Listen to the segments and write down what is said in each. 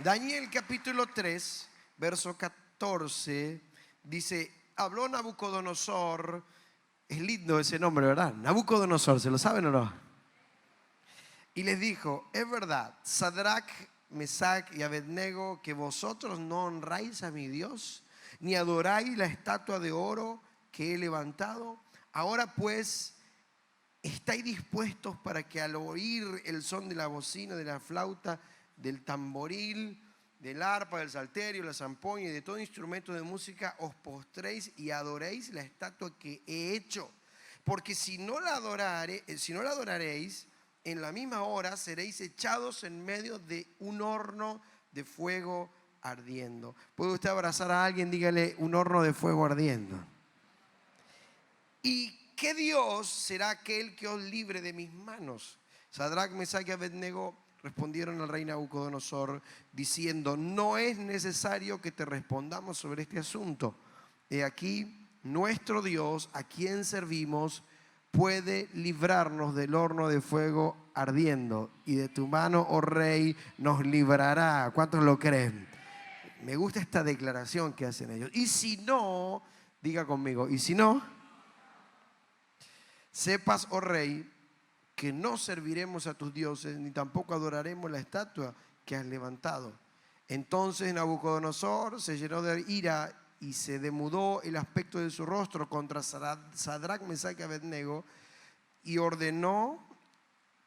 Daniel capítulo 3, verso 14, dice, habló Nabucodonosor, es lindo ese nombre, ¿verdad? Nabucodonosor, ¿se lo saben o no? Y les dijo, es verdad, Sadrach, Mesach y Abednego, que vosotros no honráis a mi Dios, ni adoráis la estatua de oro que he levantado. Ahora pues, ¿estáis dispuestos para que al oír el son de la bocina, de la flauta, del tamboril, del arpa, del salterio, la zampoña y de todo instrumento de música, os postréis y adoréis la estatua que he hecho? Porque si no la adoraréis, en la misma hora seréis echados en medio de un horno de fuego ardiendo. ¿Puede usted abrazar a alguien? Dígale, un horno de fuego ardiendo. ¿Y qué Dios será aquel que os libre de mis manos? Sadrach, Mesach y Abednego respondieron al rey Nabucodonosor diciendo, no es necesario que te respondamos sobre este asunto. He aquí, nuestro Dios, a quien servimos, puede librarnos del horno de fuego ardiendo, y de tu mano, oh rey, nos librará. ¿Cuántos lo creen? Me gusta esta declaración que hacen ellos. Y si no, diga conmigo, y si no, sepas, oh rey, que no serviremos a tus dioses, ni tampoco adoraremos la estatua que has levantado. Entonces Nabucodonosor se llenó de ira y se demudó el aspecto de su rostro contra Sadrach, Mesach y Abednego, y ordenó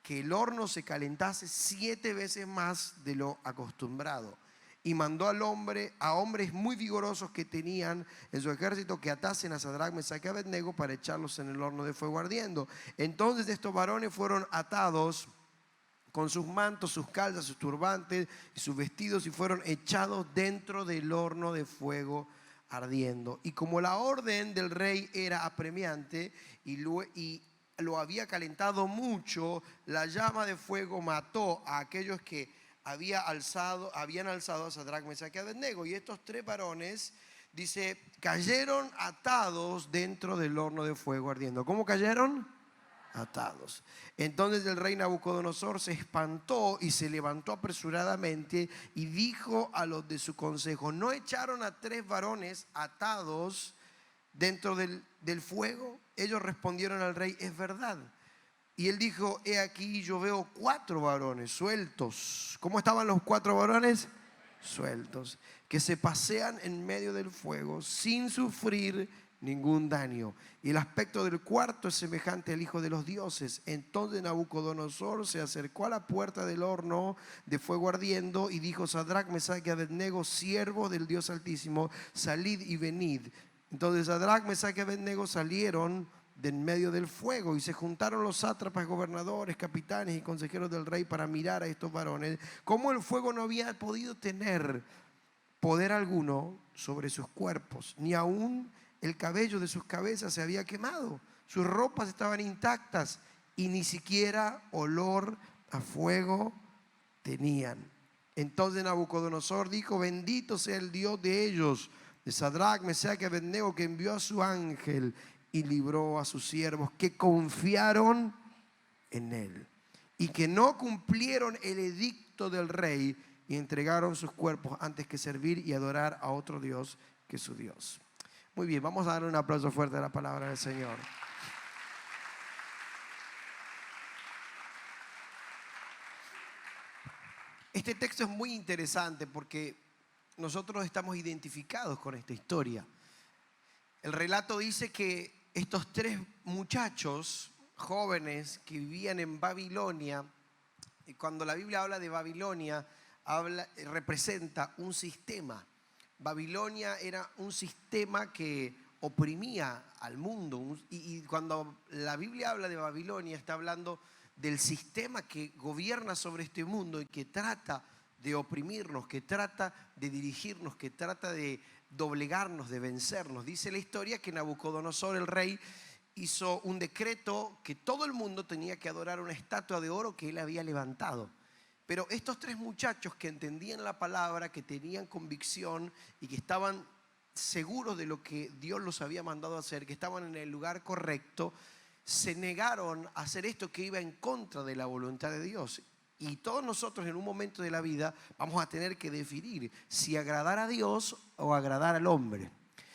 que el horno se calentase 7 veces más de lo acostumbrado. Y mandó a hombres muy vigorosos que tenían en su ejército que atasen a Sadrach, Mesach y Abednego para echarlos en el horno de fuego ardiendo. Entonces estos varones fueron atados con sus mantos, sus calzas, sus turbantes y sus vestidos, y fueron echados dentro del horno de fuego ardiendo. Y como la orden del rey era apremiante y lo había calentado mucho, la llama de fuego mató a aquellos que habían alzado a Sadrach, Mesach y Abednego. Y estos 3 varones, dice, cayeron atados dentro del horno de fuego ardiendo. ¿Cómo cayeron? Atados. Entonces el rey Nabucodonosor se espantó y se levantó apresuradamente y dijo a los de su consejo, ¿no echaron a 3 varones atados dentro del fuego? Ellos respondieron al rey, es verdad. Y él dijo, he aquí yo veo 4 varones sueltos. ¿Cómo estaban los 4 varones? Sueltos, que se pasean en medio del fuego sin sufrir ningún daño. Y el aspecto del cuarto es semejante al hijo de los dioses. Entonces Nabucodonosor se acercó a la puerta del horno de fuego ardiendo y dijo, Sadrach, Mesach y Abednego, siervos del Dios Altísimo, salid y venid. Entonces Sadrach, Mesach y Abednego salieron de en medio del fuego, y se juntaron los sátrapas, gobernadores, capitanes y consejeros del rey para mirar a estos varones, como el fuego no había podido tener poder alguno sobre sus cuerpos, ni aún el cabello de sus cabezas se había quemado, sus ropas estaban intactas y ni siquiera olor a fuego tenían. Entonces Nabucodonosor dijo, bendito sea el Dios de ellos, de Sadrach, Mesach y Abednego, que envió a su ángel y libró a sus siervos que confiaron en él y que no cumplieron el edicto del rey y entregaron sus cuerpos antes que servir y adorar a otro Dios que su Dios. Muy bien, vamos a dar un aplauso fuerte a la palabra del Señor. Este texto es muy interesante porque nosotros estamos identificados con esta historia. El relato dice que estos 3 muchachos jóvenes que vivían en Babilonia, y cuando la Biblia habla de Babilonia, representa un sistema. Babilonia era un sistema que oprimía al mundo. Y cuando la Biblia habla de Babilonia, está hablando del sistema que gobierna sobre este mundo y que trata de oprimirnos, que trata de dirigirnos, que trata de doblegarnos, de vencernos. Dice la historia que Nabucodonosor, el rey, hizo un decreto que todo el mundo tenía que adorar una estatua de oro que él había levantado. Pero estos 3 muchachos que entendían la palabra, que tenían convicción y que estaban seguros de lo que Dios los había mandado a hacer, que estaban en el lugar correcto, se negaron a hacer esto que iba en contra de la voluntad de Dios. Y todos nosotros en un momento de la vida vamos a tener que definir si agradar a Dios o agradar al hombre.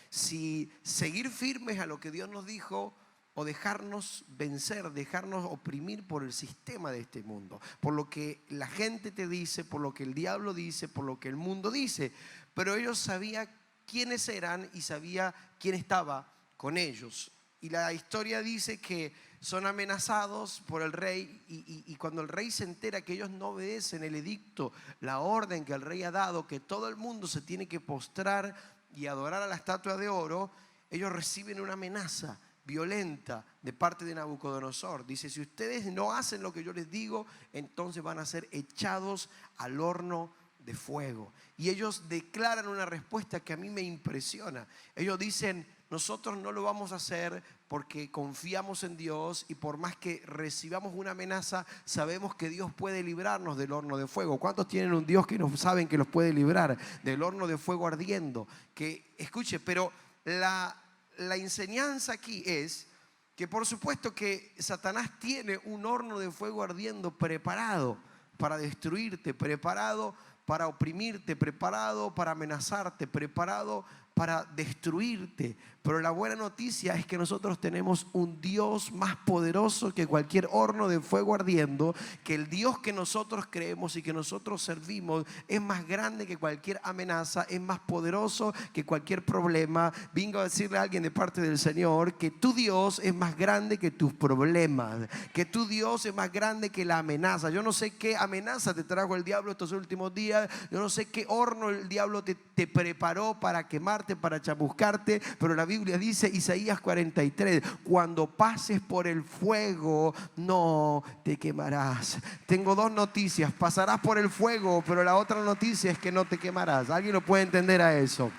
Si seguir firmes a lo que Dios nos dijo o dejarnos vencer, dejarnos oprimir por el sistema de este mundo, por lo que la gente te dice, por lo que el diablo dice, por lo que el mundo dice. Pero ellos sabían quiénes eran y sabía quién estaba con ellos. Y la historia dice que son amenazados por el rey y cuando el rey se entera que ellos no obedecen el edicto, la orden que el rey ha dado, que todo el mundo se tiene que postrar y adorar a la estatua de oro, ellos reciben una amenaza violenta de parte de Nabucodonosor. Dice: si ustedes no hacen lo que yo les digo, entonces van a ser echados al horno de fuego. Y ellos declaran una respuesta que a mí me impresiona. Ellos dicen: nosotros no lo vamos a hacer porque confiamos en Dios y por más que recibamos una amenaza, sabemos que Dios puede librarnos del horno de fuego. ¿Cuántos tienen un Dios que no saben que los puede librar del horno de fuego ardiendo? Que escuche, pero la enseñanza aquí es que por supuesto que Satanás tiene un horno de fuego ardiendo preparado para destruirte, preparado para oprimirte, preparado para amenazarte, preparado para destruirte. Pero la buena noticia es que nosotros tenemos un Dios más poderoso que cualquier horno de fuego ardiendo, que el Dios que nosotros creemos y que nosotros servimos es más grande que cualquier amenaza, es más poderoso que cualquier problema. Vengo a decirle a alguien de parte del Señor que tu Dios es más grande que tus problemas, que tu Dios es más grande que la amenaza. Yo no sé qué amenaza te trajo el diablo estos últimos días, yo no sé qué horno el diablo te preparó para quemarte, para chamuscarte, pero la Biblia dice, Isaías 43, cuando pases por el fuego no te quemarás. Tengo dos noticias: pasarás por el fuego, pero la otra noticia es que no te quemarás. ¿Alguien lo puede entender a eso?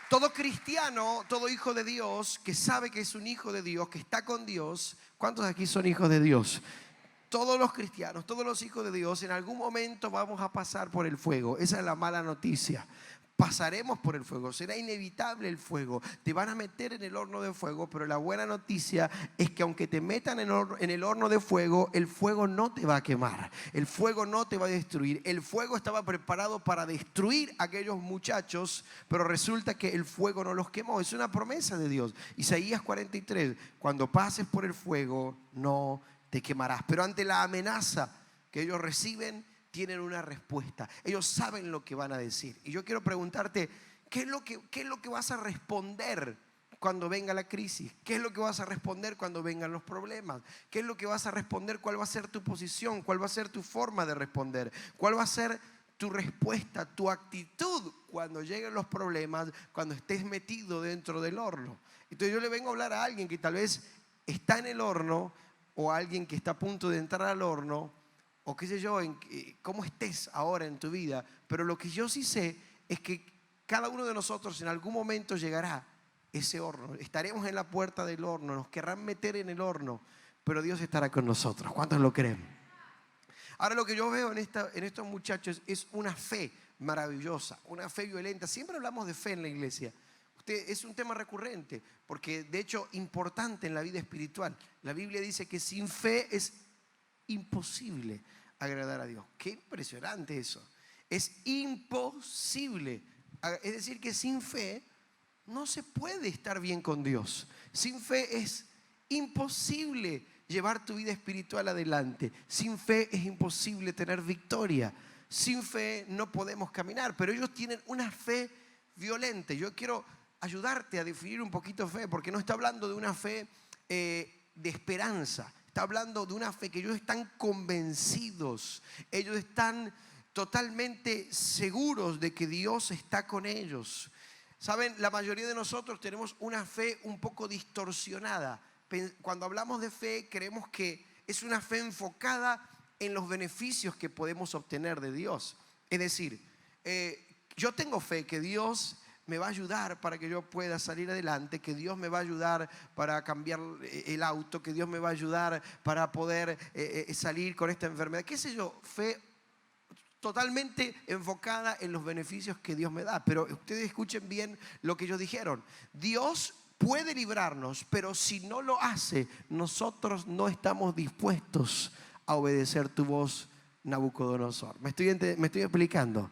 Todo cristiano, todo hijo de Dios que sabe que es un hijo de Dios, que está con Dios. ¿Cuántos aquí son hijos de Dios? Todos los cristianos, todos los hijos de Dios, en algún momento vamos a pasar por el fuego. Esa es la mala noticia. Pasaremos por el fuego, será inevitable el fuego, te van a meter en el horno de fuego, pero la buena noticia es que aunque te metan en el horno de fuego, el fuego no te va a quemar, el fuego no te va a destruir. El fuego estaba preparado para destruir a aquellos muchachos, pero resulta que el fuego no los quemó. Es una promesa de Dios. Isaías 43, cuando pases por el fuego no te quemarás. Pero ante la amenaza que ellos reciben, tienen una respuesta. Ellos saben lo que van a decir. Y yo quiero preguntarte, ¿qué es lo que vas a responder cuando venga la crisis? ¿Qué es lo que vas a responder cuando vengan los problemas? ¿Qué es lo que vas a responder? ¿Cuál va a ser tu posición? ¿Cuál va a ser tu forma de responder? ¿Cuál va a ser tu respuesta, tu actitud cuando lleguen los problemas, cuando estés metido dentro del horno? Entonces yo le vengo a hablar a alguien que tal vez está en el horno, o a alguien que está a punto de entrar al horno, o qué sé yo, cómo estés ahora en tu vida. Pero lo que yo sí sé es que cada uno de nosotros en algún momento llegará ese horno. Estaremos en la puerta del horno, nos querrán meter en el horno, pero Dios estará con nosotros. ¿Cuántos lo creen? Ahora lo que yo veo en estos muchachos es una fe maravillosa, una fe violenta. Siempre hablamos de fe en la iglesia. Es un tema recurrente, porque de hecho importante en la vida espiritual. La Biblia dice que sin fe es imposible agradar a Dios. Qué impresionante eso. Es imposible. Es decir, que sin fe no se puede estar bien con Dios. Sin fe es imposible llevar tu vida espiritual adelante. Sin fe es imposible tener victoria. Sin fe no podemos caminar. Pero ellos tienen una fe violenta. Yo quiero ayudarte a definir un poquito fe, porque no está hablando de una fe de esperanza. Está hablando de una fe que ellos están convencidos, ellos están totalmente seguros de que Dios está con ellos. Saben, la mayoría de nosotros tenemos una fe un poco distorsionada. Cuando hablamos de fe, creemos que es una fe enfocada en los beneficios que podemos obtener de Dios. Es decir, yo tengo fe que Dios me va a ayudar para que yo pueda salir adelante, que Dios me va a ayudar para cambiar el auto, que Dios me va a ayudar para poder salir con esta enfermedad. ¿Qué sé yo? Fe totalmente enfocada en los beneficios que Dios me da. Pero ustedes escuchen bien lo que ellos dijeron. Dios puede librarnos, pero si no lo hace, nosotros no estamos dispuestos a obedecer tu voz, Nabucodonosor. ¿Me estoy explicando?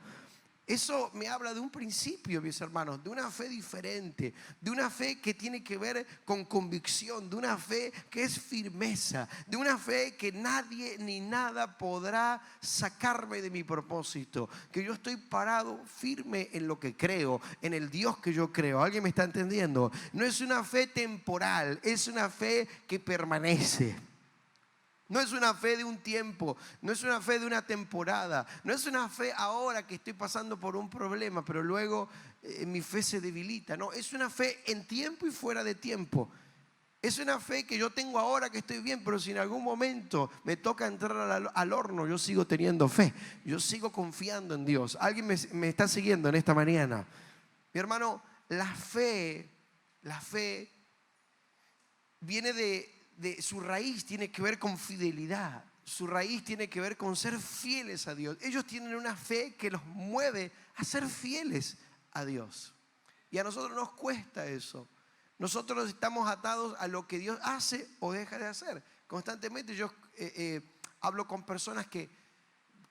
Eso me habla de un principio, mis hermanos, de una fe diferente, de una fe que tiene que ver con convicción, de una fe que es firmeza, de una fe que nadie ni nada podrá sacarme de mi propósito, que yo estoy parado firme en lo que creo, en el Dios que yo creo. ¿Alguien me está entendiendo? No es una fe temporal, es una fe que permanece. No es una fe de un tiempo, no es una fe de una temporada, no es una fe ahora que estoy pasando por un problema, pero luego mi fe se debilita. No, es una fe en tiempo y fuera de tiempo. Es una fe que yo tengo ahora que estoy bien, pero si en algún momento me toca entrar al horno, yo sigo teniendo fe, yo sigo confiando en Dios. ¿Alguien me está siguiendo en esta mañana? Mi hermano, la fe viene de su raíz, tiene que ver con fidelidad. Su raíz tiene que ver con ser fieles a Dios. Ellos tienen una fe que los mueve a ser fieles a Dios. Y a nosotros nos cuesta eso. Nosotros estamos atados a lo que Dios hace o deja de hacer. Constantemente yo hablo con personas que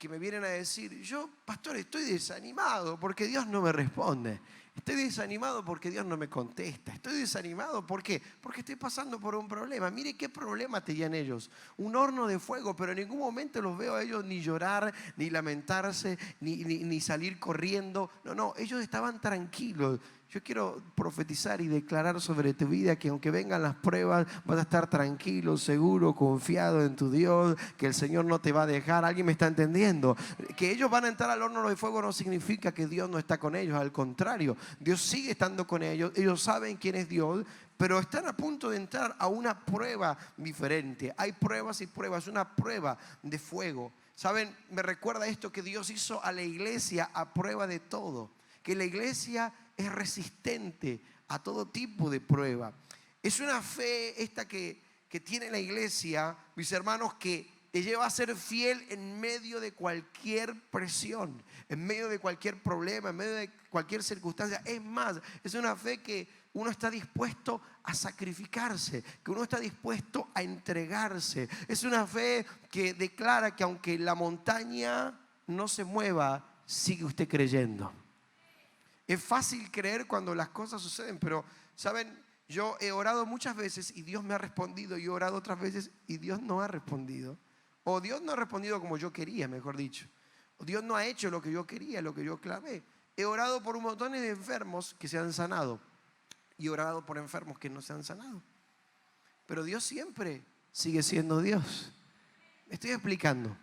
me vienen a decir: yo, pastor, estoy desanimado porque Dios no me responde. Estoy desanimado porque Dios no me contesta. Estoy desanimado porque estoy pasando por un problema. Mire qué problema tenían ellos. Un horno de fuego, pero en ningún momento los veo a ellos ni llorar, ni lamentarse, ni salir corriendo. No, ellos estaban tranquilos. Yo quiero profetizar y declarar sobre tu vida que aunque vengan las pruebas, vas a estar tranquilo, seguro, confiado en tu Dios, que el Señor no te va a dejar. ¿Alguien me está entendiendo? Que ellos van a entrar al horno de fuego no significa que Dios no está con ellos. Al contrario, Dios sigue estando con ellos. Ellos saben quién es Dios, pero están a punto de entrar a una prueba diferente. Hay pruebas y pruebas, una prueba de fuego. ¿Saben? Me recuerda esto que Dios hizo a la iglesia a prueba de todo. Que la iglesia es resistente a todo tipo de prueba. Es una fe esta que tiene la iglesia, mis hermanos, que te lleva a ser fiel en medio de cualquier presión, en medio de cualquier problema, en medio de cualquier circunstancia. Es más, es una fe que uno está dispuesto a sacrificarse, que uno está dispuesto a entregarse. Es una fe que declara que aunque la montaña no se mueva, sigue usted creyendo. Es fácil creer cuando las cosas suceden, pero, ¿saben? Yo he orado muchas veces y Dios me ha respondido. Y he orado otras veces y Dios no ha respondido. O Dios no ha respondido como yo quería, mejor dicho. O Dios no ha hecho lo que yo quería, lo que yo clamé. He orado por un montón de enfermos que se han sanado. Y he orado por enfermos que no se han sanado. Pero Dios siempre sigue siendo Dios. Me estoy explicando.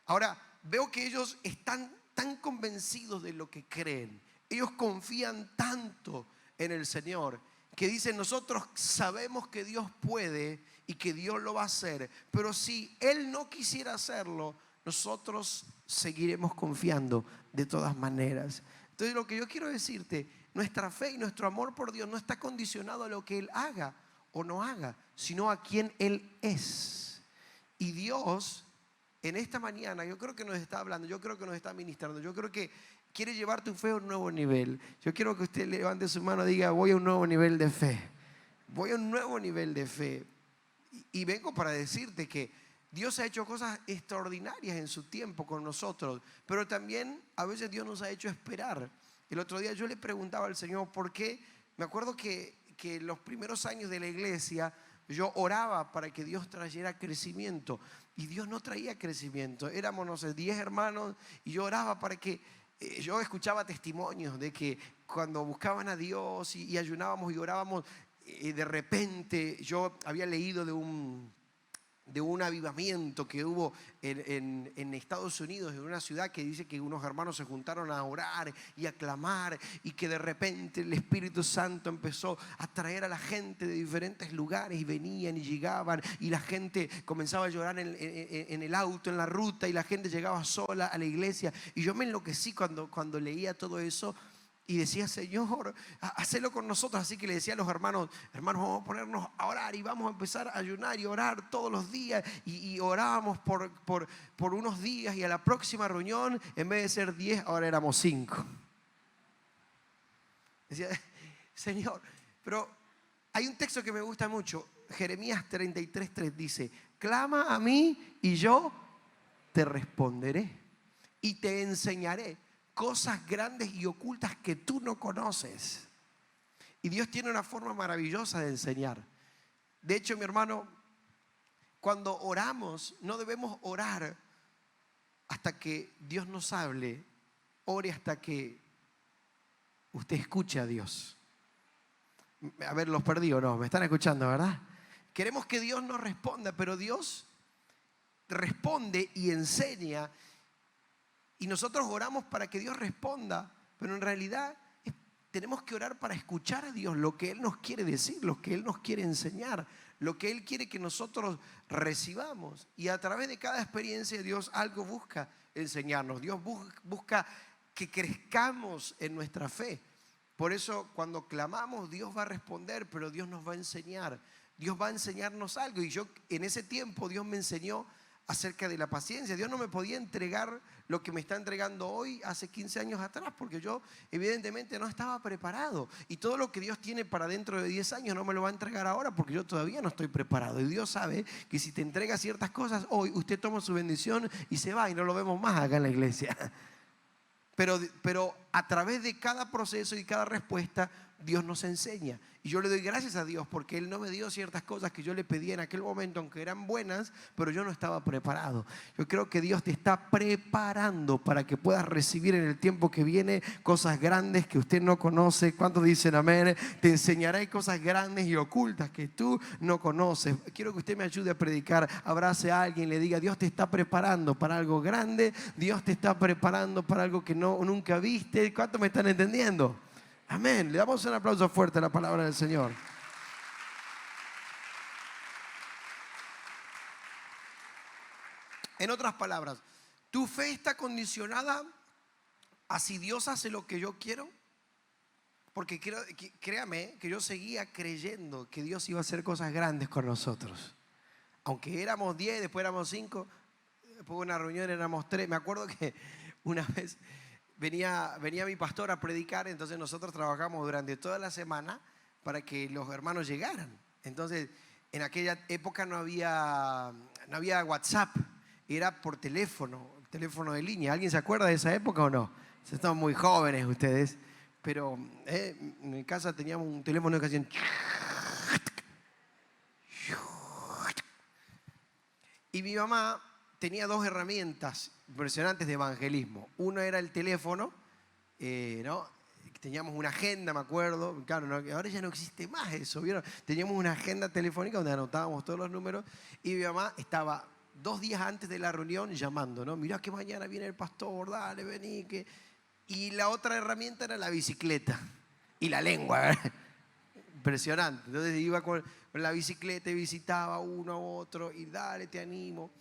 Ahora, veo que ellos están tan convencidos de lo que creen. Ellos confían tanto en el Señor que dicen: nosotros sabemos que Dios puede y que Dios lo va a hacer, pero si Él no quisiera hacerlo, nosotros seguiremos confiando de todas maneras. Entonces, lo que yo quiero decirte, nuestra fe y nuestro amor por Dios no está condicionado a lo que Él haga o no haga, sino a quien Él es. Y Dios, en esta mañana, yo creo que nos está hablando, yo creo que nos está ministrando, yo creo que quiere llevar tu fe a un nuevo nivel. Yo quiero que usted levante su mano y diga: voy a un nuevo nivel de fe. Voy a un nuevo nivel de fe. Y vengo para decirte que Dios ha hecho cosas extraordinarias en su tiempo con nosotros, pero también a veces Dios nos ha hecho esperar. El otro día yo le preguntaba al Señor por qué. Me acuerdo que los primeros años de la iglesia yo oraba para que Dios trajera crecimiento, y Dios no traía crecimiento. Éramos, no sé, 10 hermanos, y yo oraba para que yo escuchaba testimonios de que cuando buscaban a Dios y ayunábamos y orábamos, de repente yo había leído de un avivamiento que hubo en Estados Unidos, en una ciudad que dice que unos hermanos se juntaron a orar y a clamar, y que de repente el Espíritu Santo empezó a traer a la gente de diferentes lugares, y venían y llegaban, y la gente comenzaba a llorar en el auto, en la ruta, y la gente llegaba sola a la iglesia. Y yo me enloquecí cuando leía todo eso. Y decía: Señor, hacelo con nosotros. Así que le decía a los hermanos: vamos a ponernos a orar y vamos a empezar a ayunar y orar todos los días. Y orábamos por unos días, y a la próxima reunión, en vez de ser 10, ahora éramos 5. Decía: Señor, pero hay un texto que me gusta mucho. Jeremías 33:3 dice: clama a mí y yo te responderé y te enseñaré cosas grandes y ocultas que tú no conoces. Y Dios tiene una forma maravillosa de enseñar. De hecho, mi hermano, cuando oramos, no debemos orar hasta que Dios nos hable. Ore hasta que usted escuche a Dios. A ver, los perdí o no, me están escuchando, ¿verdad? Queremos que Dios nos responda, pero Dios responde y enseña. Y nosotros oramos para que Dios responda, pero en realidad tenemos que orar para escuchar a Dios, lo que Él nos quiere decir, lo que Él nos quiere enseñar, lo que Él quiere que nosotros recibamos. Y a través de cada experiencia Dios algo busca enseñarnos. Dios busca que crezcamos en nuestra fe. Por eso cuando clamamos Dios va a responder, pero Dios nos va a enseñar. Dios va a enseñarnos algo. Y yo en ese tiempo Dios me enseñó acerca de la paciencia. Dios no me podía entregar lo que me está entregando hoy hace 15 años atrás, porque yo evidentemente no estaba preparado. Y todo lo que Dios tiene para dentro de 10 años no me lo va a entregar ahora, porque yo todavía no estoy preparado. Y Dios sabe que si te entrega ciertas cosas hoy, usted toma su bendición y se va y no lo vemos más acá en la iglesia. Pero a través de cada proceso y cada respuesta Dios nos enseña. Y yo le doy gracias a Dios porque Él no me dio ciertas cosas que yo le pedía en aquel momento, aunque eran buenas, pero yo no estaba preparado. Yo creo que Dios te está preparando para que puedas recibir en el tiempo que viene cosas grandes que usted no conoce. ¿Cuántos dicen amén? Te enseñaré cosas grandes y ocultas que tú no conoces. Quiero que usted me ayude a predicar. Abrace a alguien y le diga: Dios te está preparando para algo grande. Dios te está preparando para algo que nunca viste. ¿Cuántos me están entendiendo? Amén. Le damos un aplauso fuerte a la palabra del Señor. En otras palabras, ¿tu fe está condicionada a si Dios hace lo que yo quiero? Porque créame que yo seguía creyendo que Dios iba a hacer cosas grandes con nosotros. Aunque éramos 10, después éramos 5, después de una reunión éramos 3. Me acuerdo que una vez venía mi pastor a predicar, entonces nosotros trabajamos durante toda la semana para que los hermanos llegaran. Entonces, en aquella época no había WhatsApp, era por teléfono de línea. ¿Alguien se acuerda de esa época o no? Están muy jóvenes ustedes, pero en mi casa teníamos un teléfono que hacían... Y mi mamá tenía 2 herramientas impresionantes de evangelismo. Uno era el teléfono, ¿no? Teníamos una agenda, me acuerdo. Claro, no, ahora ya no existe más eso, ¿vieron? Teníamos una agenda telefónica donde anotábamos todos los números y mi mamá estaba 2 días antes de la reunión llamando, ¿no? Mirá que mañana viene el pastor, dale, vení. Y la otra herramienta era la bicicleta y la lengua, ¿verdad? Impresionante. Entonces iba con la bicicleta y visitaba uno a otro y dale, te animo.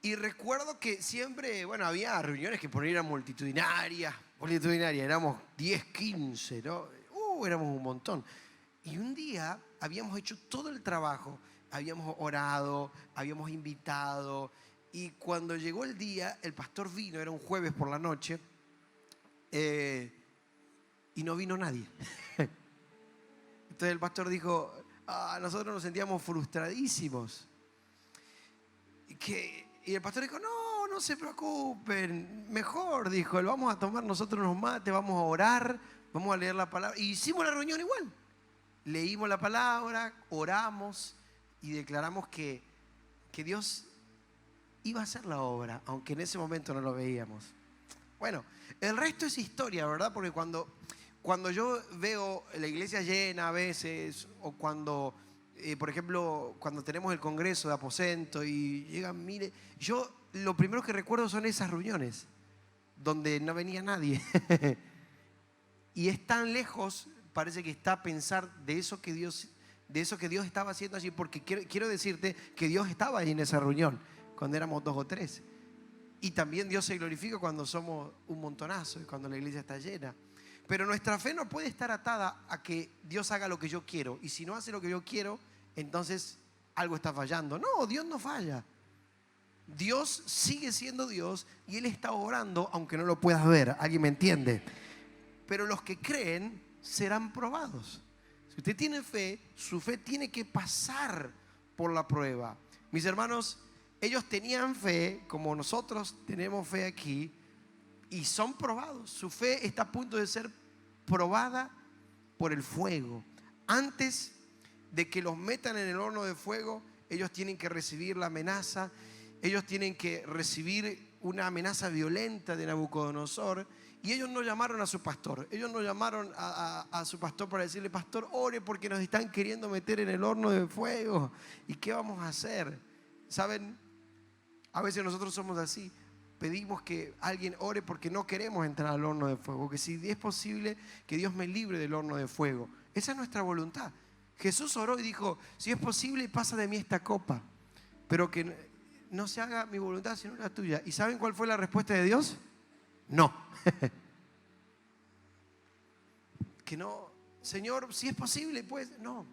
Y recuerdo que siempre, bueno, había reuniones que por ahí eran multitudinarias, éramos 10, 15, ¿no? Éramos un montón. Y un día habíamos hecho todo el trabajo, habíamos orado, habíamos invitado, y cuando llegó el día, el pastor vino, era un jueves por la noche, y no vino nadie. Entonces el pastor dijo: nosotros nos sentíamos frustradísimos. Y el pastor dijo: no se preocupen, mejor, dijo, vamos a tomar nosotros unos mates, vamos a orar, vamos a leer la palabra. Y hicimos la reunión igual. Leímos la palabra, oramos y declaramos que Dios iba a hacer la obra, aunque en ese momento no lo veíamos. Bueno, el resto es historia, ¿verdad? Porque cuando yo veo la iglesia llena a veces, o cuando... por ejemplo, cuando tenemos el congreso de aposento y llegan, mire, yo lo primero que recuerdo son esas reuniones donde no venía nadie. Y es tan lejos, parece que está a pensar de eso que Dios estaba haciendo allí, porque quiero decirte que Dios estaba ahí en esa reunión cuando éramos 2 o 3. Y también Dios se glorifica cuando somos un montonazo y cuando la iglesia está llena. Pero nuestra fe no puede estar atada a que Dios haga lo que yo quiero. Y si no hace lo que yo quiero, entonces algo está fallando. No, Dios no falla. Dios sigue siendo Dios y Él está obrando aunque no lo puedas ver. ¿Alguien me entiende? Pero los que creen serán probados. Si usted tiene fe, su fe tiene que pasar por la prueba. Mis hermanos, ellos tenían fe, como nosotros tenemos fe aquí, y son probados. Su fe está a punto de ser probada por el fuego. Antes de que los metan en el horno de fuego, ellos tienen que recibir la amenaza. Ellos tienen que recibir una amenaza violenta de Nabucodonosor. Y ellos no llamaron a su pastor. Ellos no llamaron a su pastor para decirle: pastor, ore porque nos están queriendo meter en el horno de fuego. ¿Y qué vamos a hacer? ¿Saben? A veces nosotros somos así. Pedimos que alguien ore porque no queremos entrar al horno de fuego. Que si es posible, que Dios me libre del horno de fuego. Esa es nuestra voluntad. Jesús oró y dijo: si es posible, pasa de mí esta copa, pero que no se haga mi voluntad sino la tuya. ¿Y saben cuál fue la respuesta de Dios? No. Que no, Señor, si es posible, pues no.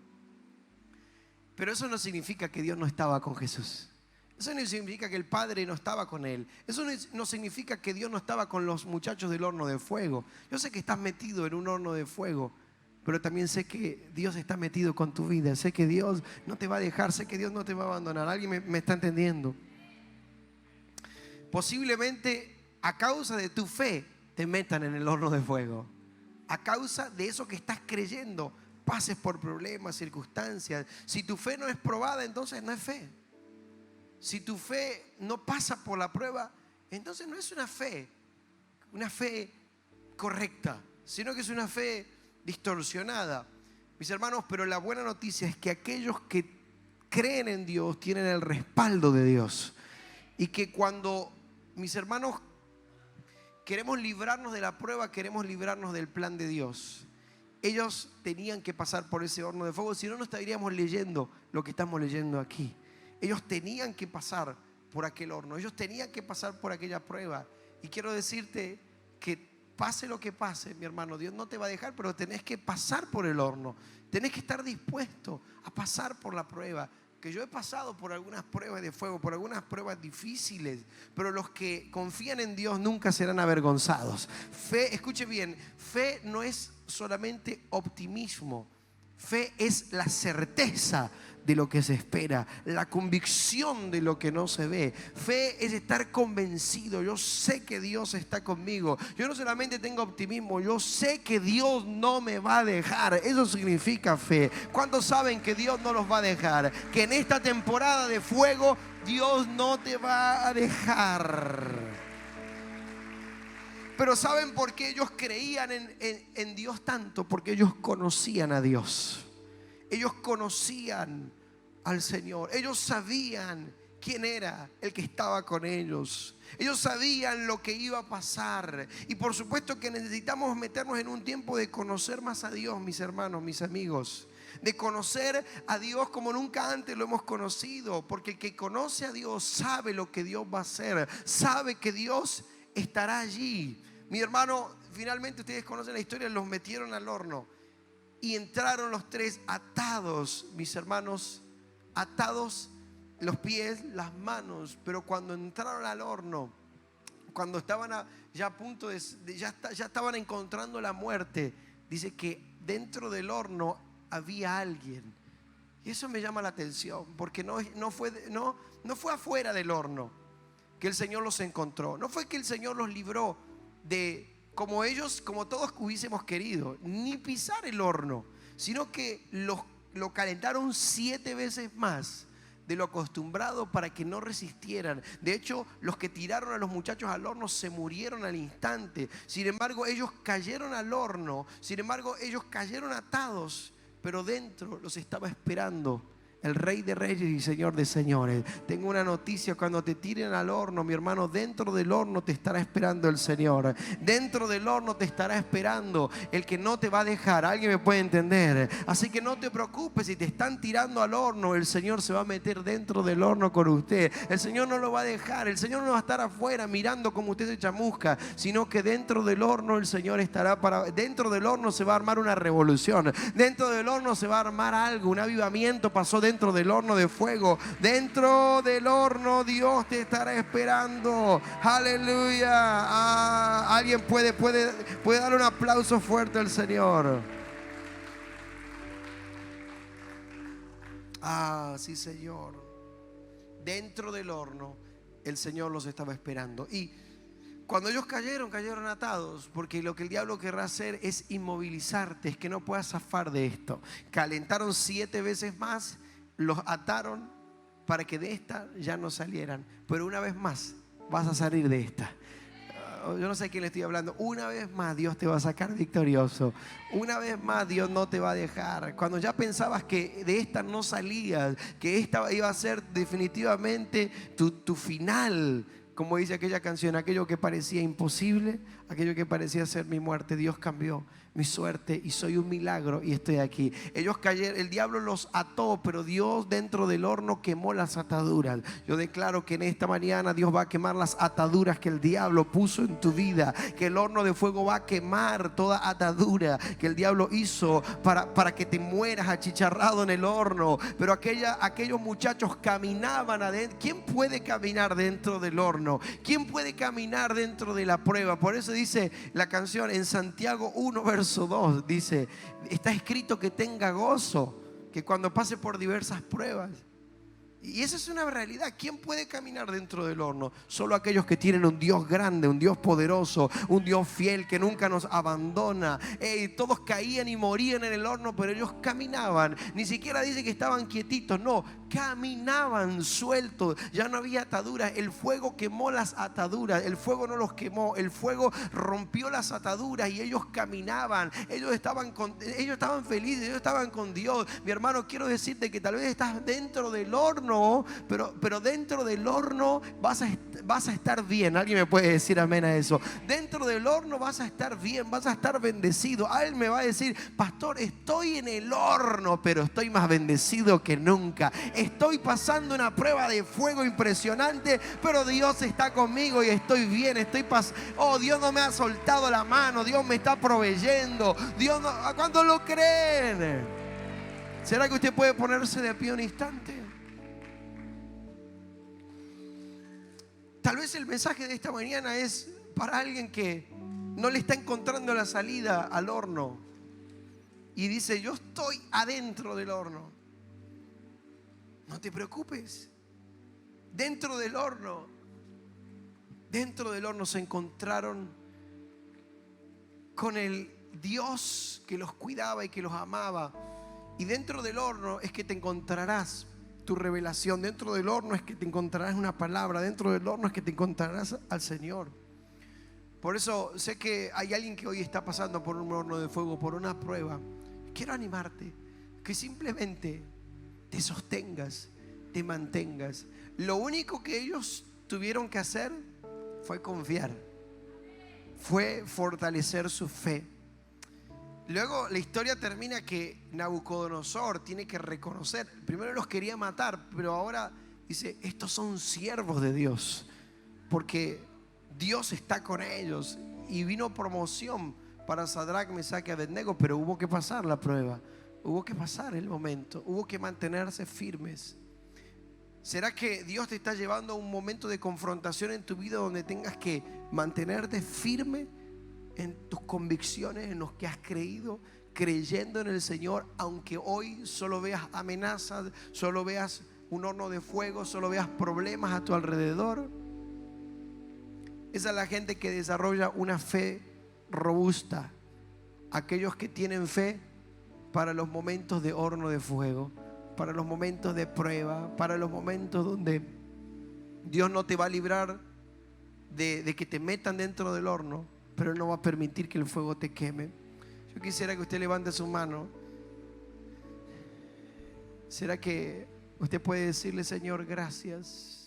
Pero eso no significa que Dios no estaba con Jesús. Eso no significa que el Padre no estaba con él. Eso no significa que Dios no estaba con los muchachos del horno de fuego. Yo sé que estás metido en un horno de fuego, pero también sé que Dios está metido con tu vida. Sé que Dios no te va a dejar, sé que Dios no te va a abandonar. ¿Alguien me está entendiendo? Posiblemente a causa de tu fe te metan en el horno de fuego. A causa de eso que estás creyendo, pases por problemas, circunstancias. Si tu fe no es probada, entonces no es fe. Si tu fe no pasa por la prueba, entonces no es una fe correcta, sino que es una fe distorsionada. Mis hermanos, pero la buena noticia es que aquellos que creen en Dios tienen el respaldo de Dios. Y que cuando, mis hermanos, queremos librarnos de la prueba, queremos librarnos del plan de Dios. Ellos tenían que pasar por ese horno de fuego, si no, no estaríamos leyendo lo que estamos leyendo aquí. Ellos tenían que pasar por aquel horno. Ellos tenían que pasar por aquella prueba. Y quiero decirte que pase lo que pase, mi hermano, Dios no te va a dejar, pero tenés que pasar por el horno. Tenés que estar dispuesto a pasar por la prueba. Que yo he pasado por algunas pruebas de fuego, por algunas pruebas difíciles, pero los que confían en Dios nunca serán avergonzados. Fe, escuche bien, fe no es solamente optimismo. Fe es la certeza de lo que se espera, la convicción de lo que no se ve. Fe es estar convencido. Yo sé que Dios está conmigo. Yo no solamente tengo optimismo, yo sé que Dios no me va a dejar. Eso significa fe. ¿Cuántos saben que Dios no los va a dejar? Que en esta temporada de fuego Dios no te va a dejar. Pero ¿saben por qué ellos creían en Dios tanto? Porque ellos conocían a Dios. Ellos conocían al Señor. Ellos sabían quién era el que estaba con ellos. Ellos sabían lo que iba a pasar. Y por supuesto que necesitamos meternos en un tiempo de conocer más a Dios, mis hermanos, mis amigos. De conocer a Dios como nunca antes lo hemos conocido. Porque el que conoce a Dios sabe lo que Dios va a hacer. Sabe que Dios estará allí. Mi hermano, finalmente ustedes conocen la historia, los metieron al horno y entraron los tres atados, mis hermanos, atados los pies, las manos. Pero cuando entraron al horno, cuando estaban ya a punto ya estaban encontrando la muerte, dice que dentro del horno había alguien. Y eso me llama la atención, porque no fue afuera del horno que el Señor los encontró. No fue que el Señor los libró de, como todos hubiésemos querido, ni pisar el horno, sino que lo calentaron 7 veces más de lo acostumbrado para que no resistieran. De hecho, los que tiraron a los muchachos al horno se murieron al instante. Sin embargo, ellos cayeron al horno. Sin embargo, ellos cayeron atados, pero dentro los estaba esperando el Rey de Reyes y Señor de Señores. Tengo una noticia: cuando te tiren al horno, mi hermano, dentro del horno te estará esperando el Señor. Dentro del horno te estará esperando el que no te va a dejar. ¿Alguien me puede entender? Así que no te preocupes si te están tirando al horno. El Señor se va a meter dentro del horno con usted. El Señor no lo va a dejar. El Señor no va a estar afuera mirando como usted se chamusca, sino que dentro del horno el Señor estará dentro del horno se va a armar una revolución. Dentro del horno se va a armar algo. Un avivamiento pasó dentro del horno de fuego. Dentro del horno Dios te estará esperando. Aleluya. Alguien puede darle un aplauso fuerte al Señor. Sí, Señor. dentro del horno, el Señor los estaba esperando. Y cuando ellos cayeron atados, porque lo que el diablo querrá hacer es inmovilizarte, es que no puedas zafar de esto. Calentaron 7 veces más, los ataron para que de esta ya no salieran. Pero una vez más vas a salir de esta. Yo no sé a quién le estoy hablando. Una vez más Dios te va a sacar victorioso. Una vez más Dios no te va a dejar. Cuando ya pensabas que de esta no salías, que esta iba a ser definitivamente tu final, como dice aquella canción, aquello que parecía imposible, aquello que parecía ser mi muerte, Dios cambió mi suerte y soy un milagro y estoy aquí. Ellos cayeron, el diablo los ató, pero Dios dentro del horno quemó las ataduras. Yo declaro que en esta mañana Dios va a quemar las ataduras que el diablo puso en tu vida, que el horno de fuego va a quemar toda atadura que el diablo hizo para que te mueras achicharrado en el horno. Pero aquellos muchachos caminaban adentro. ¿Quién puede caminar dentro del horno? ¿Quién puede caminar dentro de la prueba? Por eso dice la canción en Santiago 1 verso 2, dice, está escrito que tenga gozo, que cuando pase por diversas pruebas. Y esa es una realidad. ¿Quién puede caminar dentro del horno? Solo aquellos que tienen un Dios grande, un Dios poderoso, un Dios fiel que nunca nos abandona. Todos caían y morían en el horno, pero ellos caminaban. Ni siquiera dice que estaban quietitos, no, caminaban sueltos. Ya no había ataduras. El fuego quemó las ataduras. El fuego no los quemó, el fuego rompió las ataduras y ellos caminaban. Ellos estaban felices, ellos estaban con Dios. Mi hermano, quiero decirte que tal vez estás dentro del horno, pero dentro del horno vas a estar bien. ¿Alguien me puede decir amén a eso? Dentro del horno vas a estar bien, vas a estar bendecido. Alguien me va a decir, pastor, estoy en el horno, pero estoy más bendecido que nunca. Estoy pasando una prueba de fuego impresionante, pero Dios está conmigo y estoy bien. Dios no me ha soltado la mano, Dios me está proveyendo. Dios no, ¿a cuánto lo creen? ¿Será que usted puede ponerse de pie un instante? Tal vez el mensaje de esta mañana es para alguien que no le está encontrando la salida al horno y dice, yo estoy adentro del horno. No te preocupes. Dentro del horno se encontraron con el Dios que los cuidaba y que los amaba. Y dentro del horno es que te encontrarás tu revelación. Dentro del horno es que te encontrarás una palabra. Dentro del horno es que te encontrarás al Señor. Por eso sé que hay alguien que hoy está pasando por un horno de fuego, por una prueba. Quiero animarte que simplemente te sostengas, te mantengas. Lo único que ellos tuvieron que hacer fue confiar, fue fortalecer su fe. Luego la historia termina que Nabucodonosor tiene que reconocer. Primero los quería matar, pero ahora dice, estos son siervos de Dios, porque Dios está con ellos. Y vino promoción para Sadrach, Mesach y Abednego, pero hubo que pasar la prueba, hubo que pasar el momento, hubo que mantenerse firmes. ¿Será que Dios te está llevando a un momento de confrontación en tu vida donde tengas que mantenerte firme en tus convicciones, en los que has creído, creyendo en el Señor, aunque hoy solo veas amenazas, solo veas un horno de fuego, solo veas problemas a tu alrededor? Esa es la gente que desarrolla una fe robusta, aquellos que tienen fe para los momentos de horno de fuego, para los momentos de prueba, para los momentos donde Dios no te va a librar de que te metan dentro del horno, pero no va a permitir que el fuego te queme. Yo quisiera que usted levante su mano. ¿Será que usted puede decirle, Señor, gracias?